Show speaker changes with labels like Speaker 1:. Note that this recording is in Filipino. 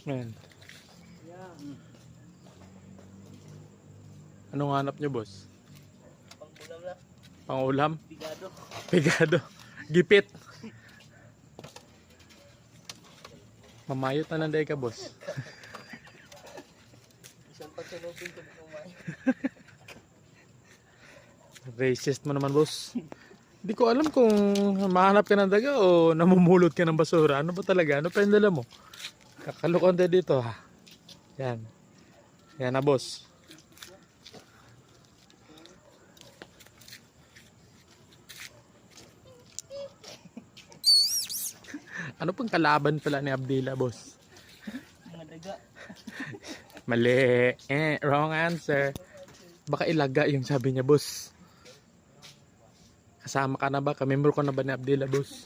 Speaker 1: Ayan. Anong hanap nyo, boss?
Speaker 2: Pang-ulam lang.
Speaker 1: Pang-ulam?
Speaker 2: Bigado.
Speaker 1: Pigado. Gipit. Mamayot na nanday ka, boss.
Speaker 2: Isang pagsalubin ko na kumain.
Speaker 1: Racist mo naman, boss. Hindi ko alam kung mahanap ka ng daga o namumulot ka ng basura. Ano ba talaga? Ano pa yung dala mo? Kakalukon tayo dito, ha? Yan. Yan na, boss. Ano pang kalaban pala ni Abdila, boss?
Speaker 2: Mga daga.
Speaker 1: Mali. Wrong answer. Baka ilaga yung sabi niya, boss. Kasama ka na ba? Kamembro ka na ba ni Abdila, boss?